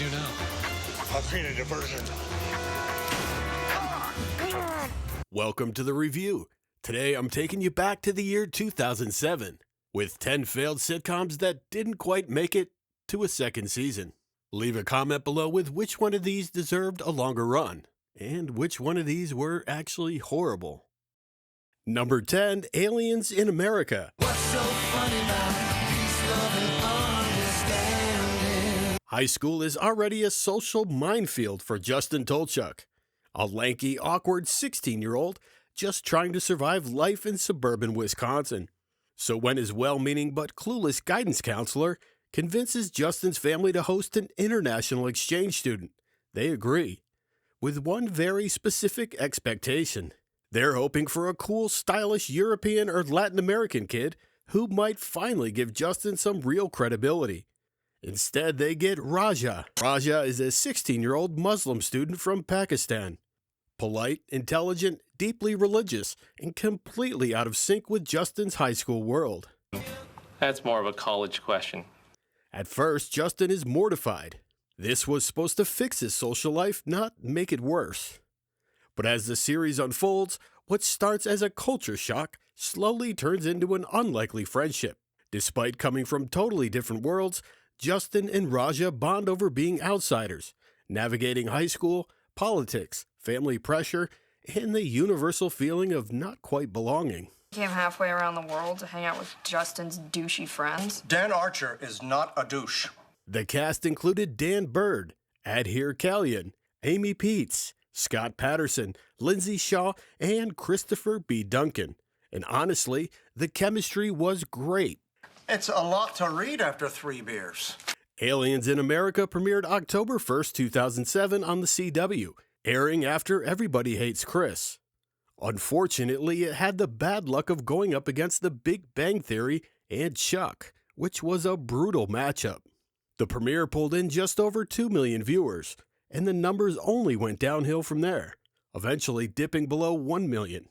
do now? I'll create a diversion. Welcome to the review. Today I'm taking you back to the year 2007 with 10 failed sitcoms that didn't quite make it to a second season. Leave a comment below with which one of these deserved a longer run and which one of these were actually horrible. Number 10, Aliens in America. What's so funny about peace, love, and understanding? High school is already a social minefield for Justin Tolchuk, a lanky, awkward 16-year-old just trying to survive life in suburban Wisconsin. So when his well-meaning but clueless guidance counselor convinces Justin's family to host an international exchange student, they agree, with one very specific expectation. They're hoping for a cool, stylish European or Latin American kid who might finally give Justin some real credibility. Instead, they get Raja. Raja is a 16-year-old Muslim student from Pakistan. Polite, intelligent, deeply religious, and completely out of sync with Justin's high school world. That's more of a college question. At first, Justin is mortified. This was supposed to fix his social life, not make it worse. But as the series unfolds, what starts as a culture shock slowly turns into an unlikely friendship. Despite coming from totally different worlds, Justin and Raja bond over being outsiders, navigating high school, politics, family pressure, and the universal feeling of not quite belonging. Came halfway around the world to hang out with Justin's douchey friends. Dan Archer is not a douche. The cast included Dan Bird, Adhir Kalyan, Amy Peets, Scott Patterson, Lindsay Shaw, and Christopher B. Duncan. And honestly, the chemistry was great. It's a lot to read after 3 beers. Aliens in America premiered October 1st, 2007 on the CW, airing after Everybody Hates Chris. Unfortunately, it had the bad luck of going up against The Big Bang Theory and Chuck, which was a brutal matchup. The premiere pulled in just over 2 million viewers, and the numbers only went downhill from there, eventually dipping below 1 million.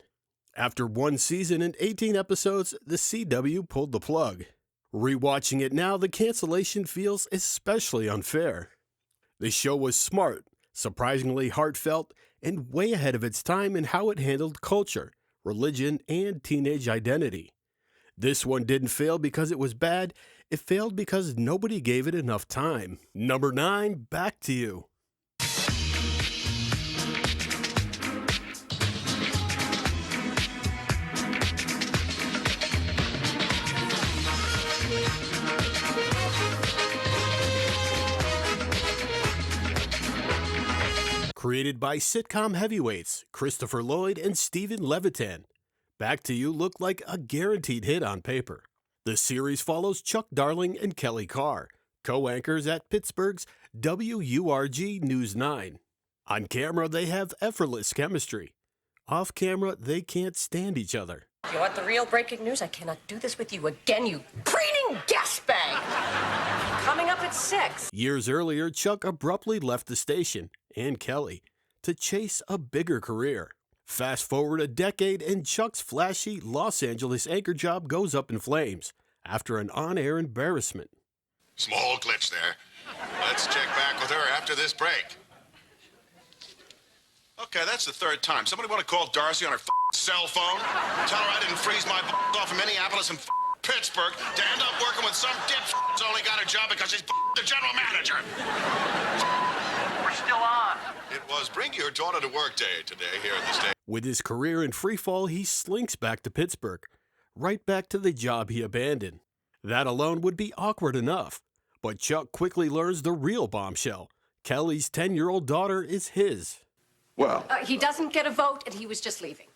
After 1 season and 18 episodes, the CW pulled the plug. Rewatching it now, the cancellation feels especially unfair. The show was smart, surprisingly heartfelt, and way ahead of its time in how it handled culture, religion, and teenage identity. This one didn't fail because it was bad, it failed because nobody gave it enough time. Number 9, Back to You. Created by sitcom heavyweights Christopher Lloyd and Stephen Levitan, Back to You looked like a guaranteed hit on paper. The series follows Chuck Darling and Kelly Carr, co-anchors at Pittsburgh's WURG News 9. On camera, they have effortless chemistry. Off camera, they can't stand each other. You want the real breaking news? I cannot do this with you again, you preening gas bag! Coming up at 6. Years earlier, Chuck abruptly left the station, and Kelly, to chase a bigger career. Fast forward a decade, and Chuck's flashy Los Angeles anchor job goes up in flames after an on-air embarrassment. Small glitch there. Let's check back with her after this break. Okay, that's the 3rd time. Somebody want to call Darcy on her cell phone? Tell her I didn't freeze my off in Minneapolis and Pittsburgh to end up working with some who's only got a job because she's the general manager. We're still on. It was Bring Your Daughter to Work Day today here at the station. With his career in freefall, he slinks back to Pittsburgh, right back to the job he abandoned. That alone would be awkward enough, but Chuck quickly learns the real bombshell. Kelly's 10-year-old daughter is his. Well, He doesn't get a vote, and he was just leaving.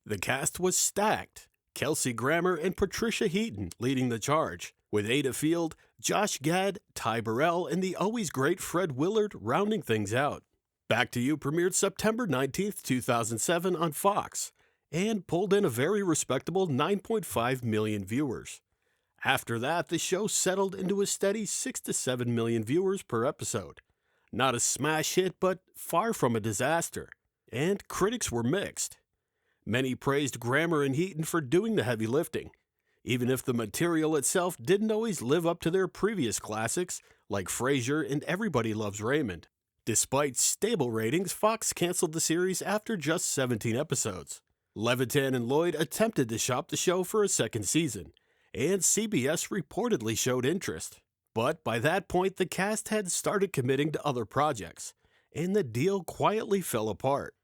The cast was stacked. Kelsey Grammer and Patricia Heaton leading the charge, with Ada Field, Josh Gad, Ty Burrell, and the always great Fred Willard rounding things out. Back to You premiered September 19th, 2007 on Fox, and pulled in a very respectable 9.5 million viewers. After that, the show settled into a steady 6 to 7 million viewers per episode. Not a smash hit, but far from a disaster. And critics were mixed. Many praised Grammer and Heaton for doing the heavy lifting. even if the material itself didn't always live up to their previous classics like Frasier and Everybody Loves Raymond. Despite stable ratings, Fox canceled the series after just 17 episodes. Levitan and Lloyd attempted to shop the show for a second season, and CBS reportedly showed interest. But by that point, the cast had started committing to other projects, and the deal quietly fell apart.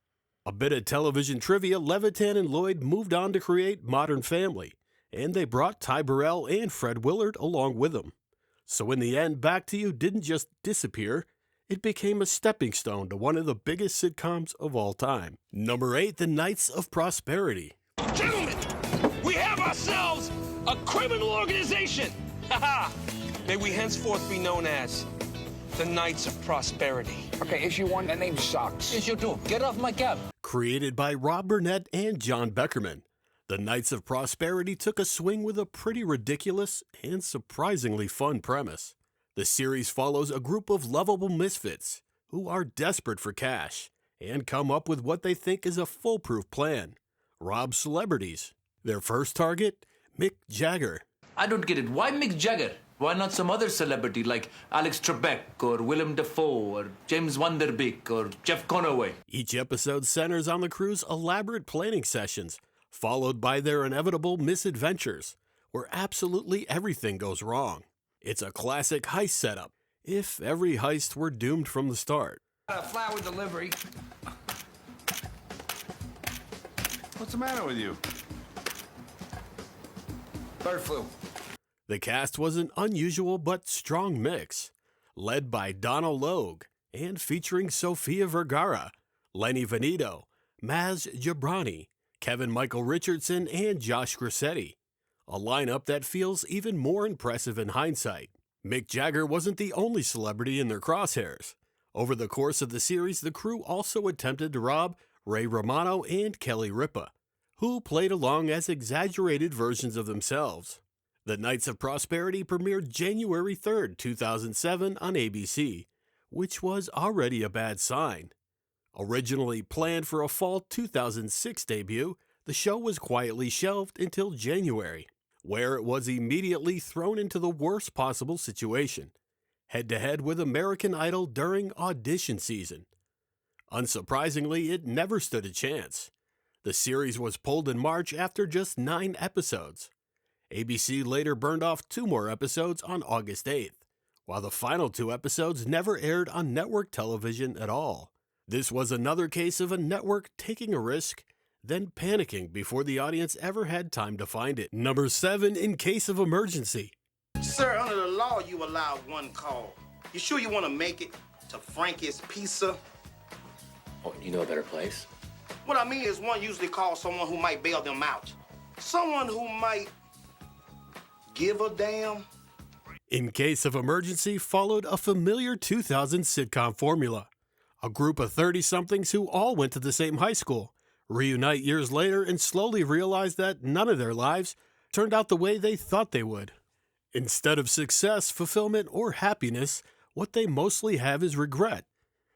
A bit of television trivia, Levitan and Lloyd moved on to create Modern Family, and they brought Ty Burrell and Fred Willard along with them. So in the end, Back to You didn't just disappear, it became a stepping stone to one of the biggest sitcoms of all time. Number 8, The Knights of Prosperity. Gentlemen, we have ourselves a criminal organization. May we henceforth be known as the Knights of Prosperity. Okay, issue 1, the name sucks. Issue 2, get off my cab. Created by Rob Burnett and John Beckerman, The Knights of Prosperity took a swing with a pretty ridiculous and surprisingly fun premise. The series follows a group of lovable misfits who are desperate for cash and come up with what they think is a foolproof plan: rob celebrities. Their first target, Mick Jagger. I don't get it. Why Mick Jagger? Why not some other celebrity like Alex Trebek or Willem Dafoe or James Van Der Beek or Jeff Conaway? Each episode centers on the crew's elaborate planning sessions, followed by their inevitable misadventures, where absolutely everything goes wrong. It's a classic heist setup, if every heist were doomed from the start. A flower delivery. What's the matter with you? Bird flu. The cast was an unusual but strong mix, led by Donald Logue and featuring Sofia Vergara, Lenny Venito, Maz Jobrani, Kevin Michael Richardson, and Josh Grassetti. A lineup that feels even more impressive in hindsight. Mick Jagger wasn't the only celebrity in their crosshairs. Over the course of the series, the crew also attempted to rob Ray Romano and Kelly Ripa, who played along as exaggerated versions of themselves. The Knights of Prosperity premiered January 3rd, 2007 on ABC, which was already a bad sign. Originally planned for a fall 2006 debut, the show was quietly shelved until January, where it was immediately thrown into the worst possible situation, head-to-head with American Idol during audition season. Unsurprisingly, it never stood a chance. The series was pulled in March after just 9 episodes. ABC later burned off 2 more episodes on August 8th, while the final 2 episodes never aired on network television at all. This was another case of a network taking a risk, then panicking before the audience ever had time to find it. Number 7, In Case of Emergency. Sir, under the law, you allow 1 call. You sure you want to make it to Frankie's Pizza? Oh, you know a better place? What I mean is one usually calls someone who might bail them out. Someone who might give a damn. In Case of Emergency followed a familiar 2000 sitcom formula. A group of 30-somethings who all went to the same high school reunite years later and slowly realize that none of their lives turned out the way they thought they would. Instead of success, fulfillment, or happiness, what they mostly have is regret.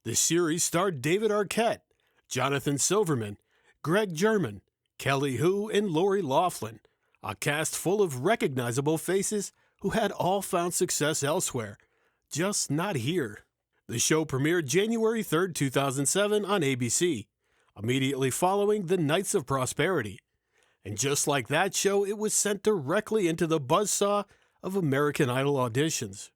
The series starred David Arquette, Jonathan Silverman, Greg German, Kelly Hu, and Lori Loughlin, a cast full of recognizable faces who had all found success elsewhere, just not here. The show premiered January 3rd, 2007 on ABC, immediately following The Knights of Prosperity. And just like that show, it was sent directly into the buzzsaw of American Idol auditions.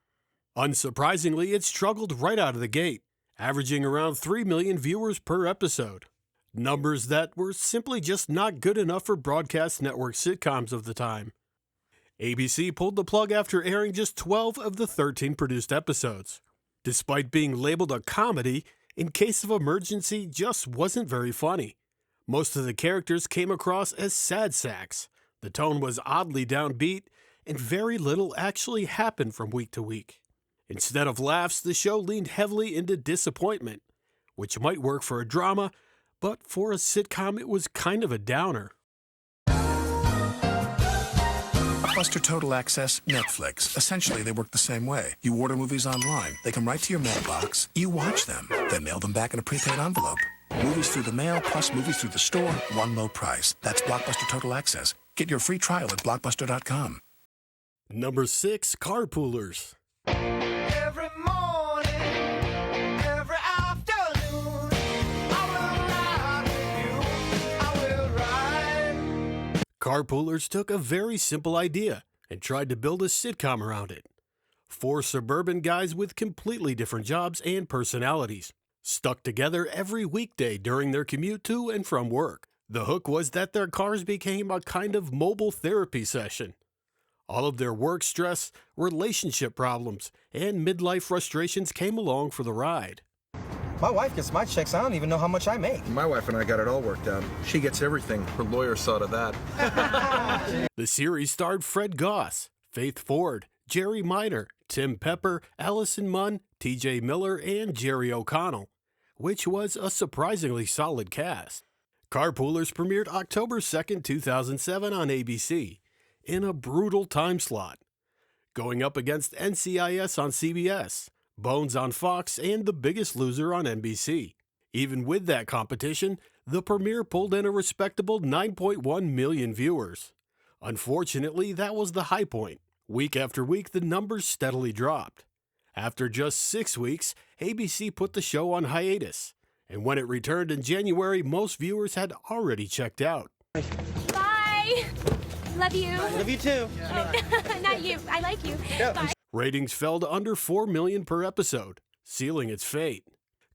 Unsurprisingly, it struggled right out of the gate, averaging around 3 million viewers per episode. Numbers that were simply just not good enough for broadcast network sitcoms of the time. ABC pulled the plug after airing just 12 of the 13 produced episodes. Despite being labeled a comedy, In Case of Emergency just wasn't very funny. Most of the characters came across as sad sacks, the tone was oddly downbeat, and very little actually happened from week to week. Instead of laughs, the show leaned heavily into disappointment, which might work for a drama, but for a sitcom it was kind of a downer. Blockbuster Total Access, Netflix. Essentially, they work the same way. You order movies online. They come right to your mailbox. You watch them. Then mail them back in a prepaid envelope. Movies through the mail plus movies through the store, one low price. That's Blockbuster Total Access. Get your free trial at Blockbuster.com. Number 6, Carpoolers. Every morning, every afternoon, I will ride with you. Carpoolers took a very simple idea and tried to build a sitcom around it. 4 suburban guys with completely different jobs and personalities, stuck together every weekday during their commute to and from work. The hook was that their cars became a kind of mobile therapy session. All of their work stress, relationship problems, and midlife frustrations came along for the ride. My wife gets my checks. I don't even know how much I make. My wife and I got it all worked out. She gets everything. Her lawyer saw to that. The series starred Fred Goss, Faith Ford, Jerry Minor, Tim Pepper, Allison Munn, T.J. Miller, and Jerry O'Connell, which was a surprisingly solid cast. Carpoolers premiered October 2nd, 2007 on ABC, in a brutal time slot, going up against NCIS on CBS, Bones on Fox, and The Biggest Loser on NBC. Even with that competition, the premiere pulled in a respectable 9.1 million viewers. Unfortunately, that was the high point. Week after week, the numbers steadily dropped. After just 6 weeks, ABC put the show on hiatus, and when it returned in January, most viewers had already checked out. Bye! Love you. Love you too. Not you. I like you. Bye. Ratings fell to under 4 million per episode, sealing its fate.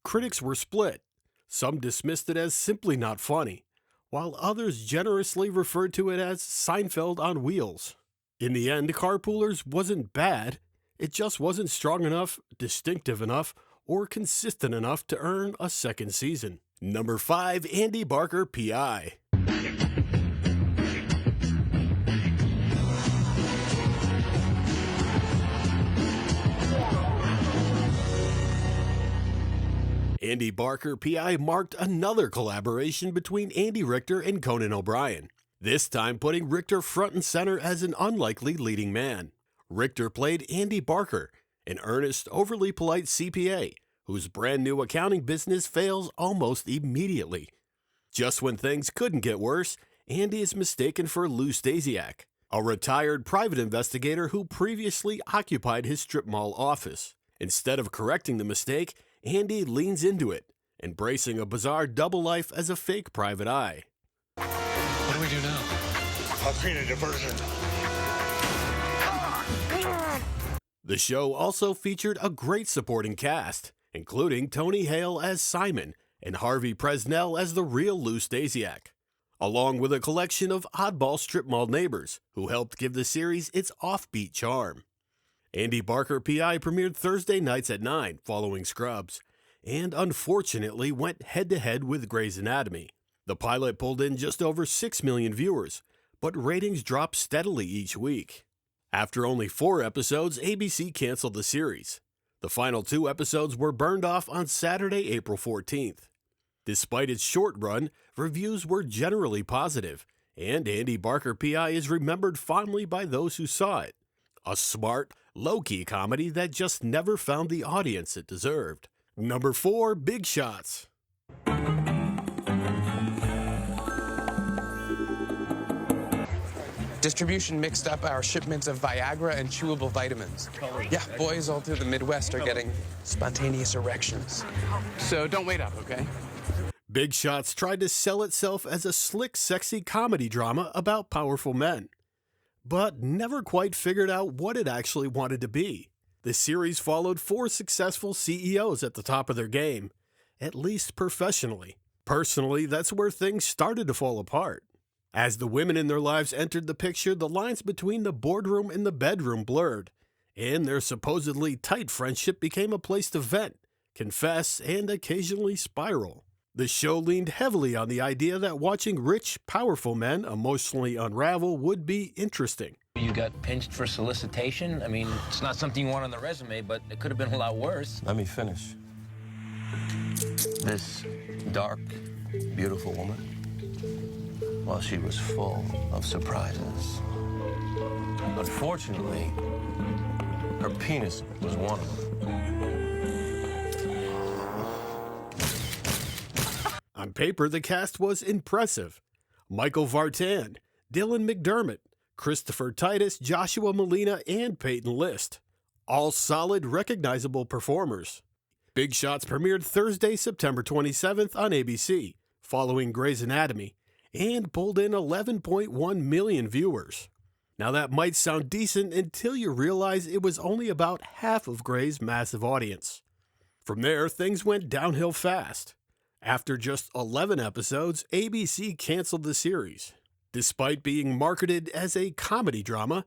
Critics were split. Some dismissed it as simply not funny, while others generously referred to it as Seinfeld on wheels. In the end, Carpoolers wasn't bad. It just wasn't strong enough, distinctive enough, or consistent enough to earn a second season. Number 5, Andy Barker P.I. Andy Barker P.I. marked another collaboration between Andy Richter and Conan O'Brien, this time putting Richter front and center as an unlikely leading man. Richter played Andy Barker, an earnest, overly polite CPA whose brand new accounting business fails almost immediately. Just when things couldn't get worse, Andy is mistaken for Lou Stasiak, a retired private investigator who previously occupied his strip mall office. Instead of correcting the mistake, Andy leans into it, embracing a bizarre double life as a fake private eye. What do we do now? I'll create a diversion. The show also featured a great supporting cast, including Tony Hale as Simon and Harvey Presnell as the real Lou Stasiak, along with a collection of oddball strip mall neighbors who helped give the series its offbeat charm. Andy Barker P.I. premiered Thursday nights at 9 following Scrubs, and unfortunately went head-to-head with Grey's Anatomy. The pilot pulled in just over 6 million viewers, but ratings dropped steadily each week. After only 4 episodes, ABC canceled the series. The final 2 episodes were burned off on Saturday, April 14th. Despite its short run, reviews were generally positive, and Andy Barker P.I. is remembered fondly by those who saw it. A smart, low-key comedy that just never found the audience it deserved. Number 4, Big Shots. Distribution mixed up our shipments of Viagra and chewable vitamins. Yeah, boys all through the Midwest are getting spontaneous erections. So don't wait up, okay? Big Shots tried to sell itself as a slick, sexy comedy drama about powerful men, but never quite figured out what it actually wanted to be. The series followed 4 successful CEOs at the top of their game, at least professionally. Personally, that's where things started to fall apart. As the women in their lives entered the picture, the lines between the boardroom and the bedroom blurred, and their supposedly tight friendship became a place to vent, confess, and occasionally spiral. The show leaned heavily on the idea that watching rich, powerful men emotionally unravel would be interesting. You got pinched for solicitation? I mean, it's not something you want on the resume, but it could have been a lot worse. Let me finish. This dark, beautiful woman, well, she was full of surprises. Unfortunately, her penis was one of them. On paper, the cast was impressive. Michael Vartan, Dylan McDermott, Christopher Titus, Joshua Molina, and Peyton List. All solid, recognizable performers. Big Shots premiered Thursday, September 27th on ABC, following Grey's Anatomy, and pulled in 11.1 million viewers. Now that might sound decent until you realize it was only about half of Grey's massive audience. From there, things went downhill fast. After just 11 episodes, ABC canceled the series. Despite being marketed as a comedy drama,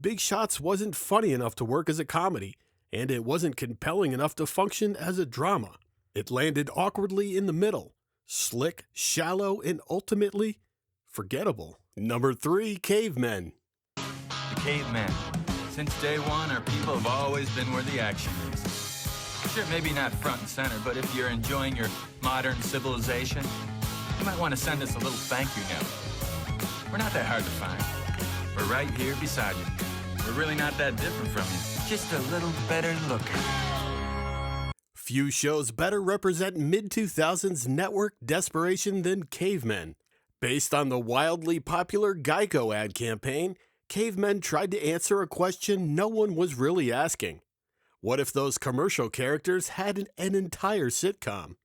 Big Shots wasn't funny enough to work as a comedy, and it wasn't compelling enough to function as a drama. It landed awkwardly in the middle, slick, shallow, and ultimately forgettable. Number 3, Cavemen. The Cavemen. Since day one, our people have always been where the action is. Sure, maybe not front and center, but if you're enjoying your modern civilization, you might want to send us a little thank you note. We're not that hard to find. We're right here beside you. We're really not that different from you, just a little better looking. Few shows better represent mid-2000s network desperation than Cavemen. Based on the wildly popular Geico ad campaign, Cavemen tried to answer a question no one was really asking. What if those commercial characters had an entire sitcom?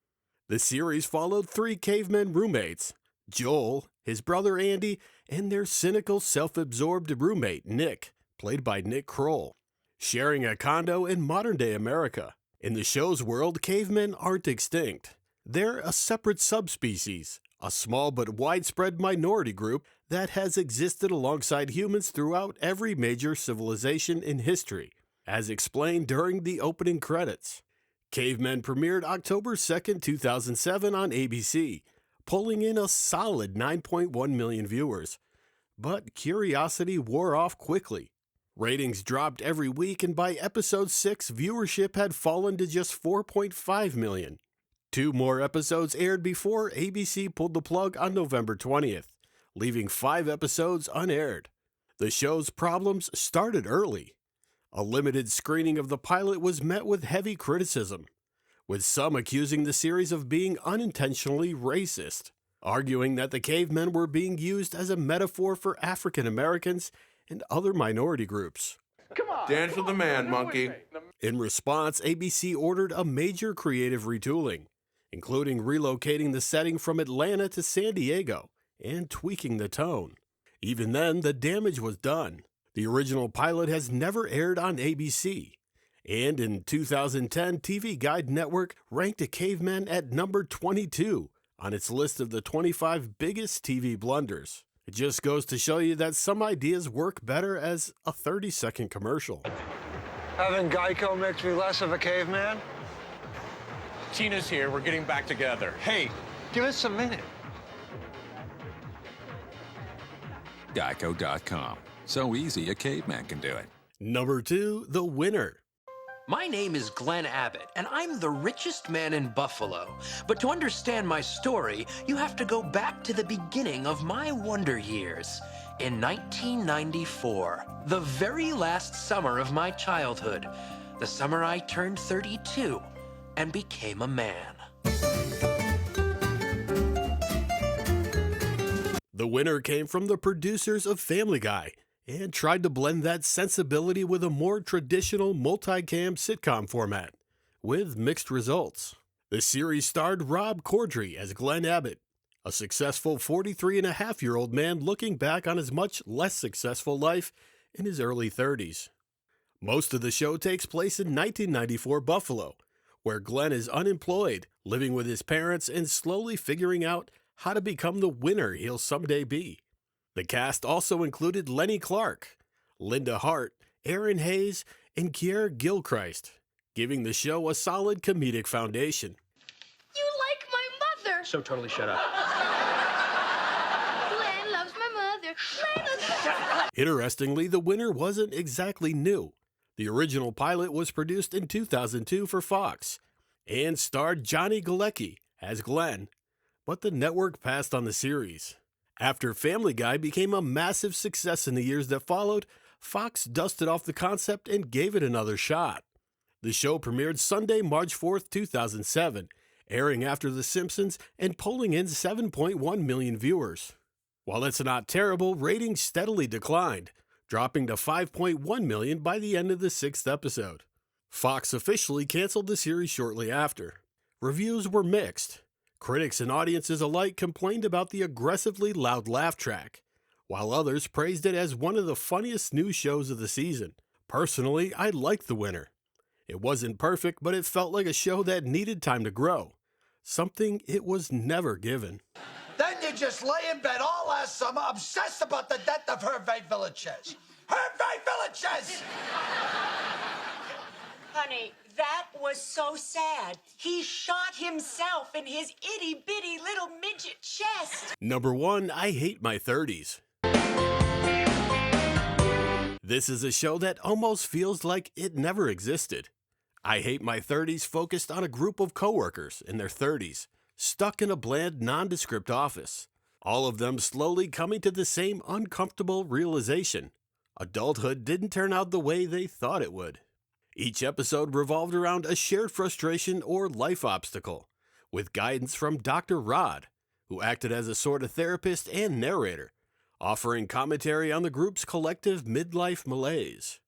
The series followed 3 cavemen roommates, Joel, his brother Andy, and their cynical, self-absorbed roommate, Nick, played by Nick Kroll, sharing a condo in modern-day America. In the show's world, cavemen aren't extinct. They're a separate subspecies, a small but widespread minority group that has existed alongside humans throughout every major civilization in history, as explained during the opening credits. Cavemen premiered October 2nd, 2007 on ABC, pulling in a solid 9.1 million viewers. But curiosity wore off quickly. Ratings dropped every week, and by episode 6, viewership had fallen to just 4.5 million. 2 more episodes aired before ABC pulled the plug on November 20th, leaving 5 episodes unaired. The show's problems started early. A limited screening of the pilot was met with heavy criticism, with some accusing the series of being unintentionally racist, arguing that the cavemen were being used as a metaphor for African Americans and other minority groups. Dance with the man, monkey. In response, ABC ordered a major creative retooling, including relocating the setting from Atlanta to San Diego and tweaking the tone. Even then, the damage was done. The original pilot has never aired on ABC, and in 2010, TV Guide Network ranked a Caveman at number 22 on its list of the 25 biggest TV blunders. It just goes to show you that some ideas work better as a 30-second commercial. Having Geico makes me less of a caveman? Tina's here. We're getting back together. Hey, give us a minute. Geico.com. So easy, a caveman can do it. Number 2, The Winner. My name is Glenn Abbott, and I'm the richest man in Buffalo. But to understand my story, you have to go back to the beginning of my wonder years. In 1994, the very last summer of my childhood, the summer I turned 32 and became a man. The Winner came from the producers of Family Guy and tried to blend that sensibility with a more traditional multicam sitcom format, with mixed results. The series starred Rob Corddry as Glenn Abbott, a successful 43-and-a-half-year-old man looking back on his much less successful life in his early 30s. Most of the show takes place in 1994 Buffalo, where Glenn is unemployed, living with his parents, and slowly figuring out how to become the winner he'll someday be. The cast also included Lenny Clark, Linda Hart, Aaron Hayes, and Kier Gilchrist, giving the show a solid comedic foundation. You like my mother. So totally shut up. Glenn loves my mother. Glenn loves my mother. Interestingly, The Winner wasn't exactly new. The original pilot was produced in 2002 for Fox and starred Johnny Galecki as Glenn, but the network passed on the series. After Family Guy became a massive success in the years that followed, Fox dusted off the concept and gave it another shot. The show premiered Sunday, March 4th, 2007, airing after The Simpsons and pulling in 7.1 million viewers. While it's not terrible, ratings steadily declined, dropping to 5.1 million by the end of the 6th episode. Fox officially canceled the series shortly after. Reviews were mixed. Critics and audiences alike complained about the aggressively loud laugh track, while others praised it as one of the funniest new shows of the season. Personally, I liked The Winner. It wasn't perfect, but it felt like a show that needed time to grow, something it was never given. Then you just lay in bed all last summer, obsessed about the death of Hervé Villachez. Hervé Villachez! Honey, that was so sad. He shot himself in his itty-bitty little midget chest. Number 1, I Hate My 30s. This is a show that almost feels like it never existed. I Hate My 30s focused on a group of coworkers in their 30s, stuck in a bland, nondescript office. All of them slowly coming to the same uncomfortable realization. Adulthood didn't turn out the way they thought it would. Each episode revolved around a shared frustration or life obstacle, with guidance from Dr. Rod, who acted as a sort of therapist and narrator, offering commentary on the group's collective midlife malaise.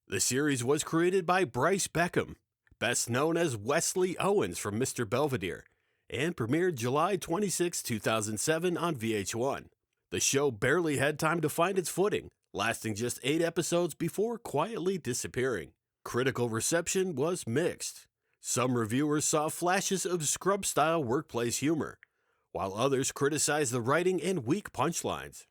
The series was created by Bryce Beckham, best known as Wesley Owens from Mr. Belvedere, and premiered July 26, 2007 on VH1. The show barely had time to find its footing, lasting just 8 episodes before quietly disappearing. Critical reception was mixed. Some reviewers saw flashes of Scrub-style workplace humor, while others criticized the writing and weak punchlines.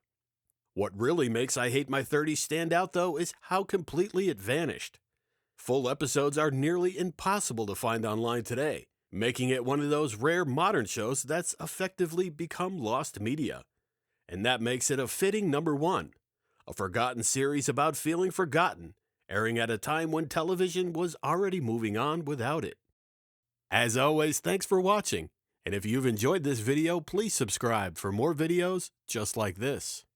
What really makes I Hate My 30s stand out, though, is how completely it vanished. Full episodes are nearly impossible to find online today, making it one of those rare modern shows that's effectively become lost media. And that makes it a fitting number 1, a forgotten series about feeling forgotten, airing at a time when television was already moving on without it. As always, thanks for watching, and if you've enjoyed this video, please subscribe for more videos just like this.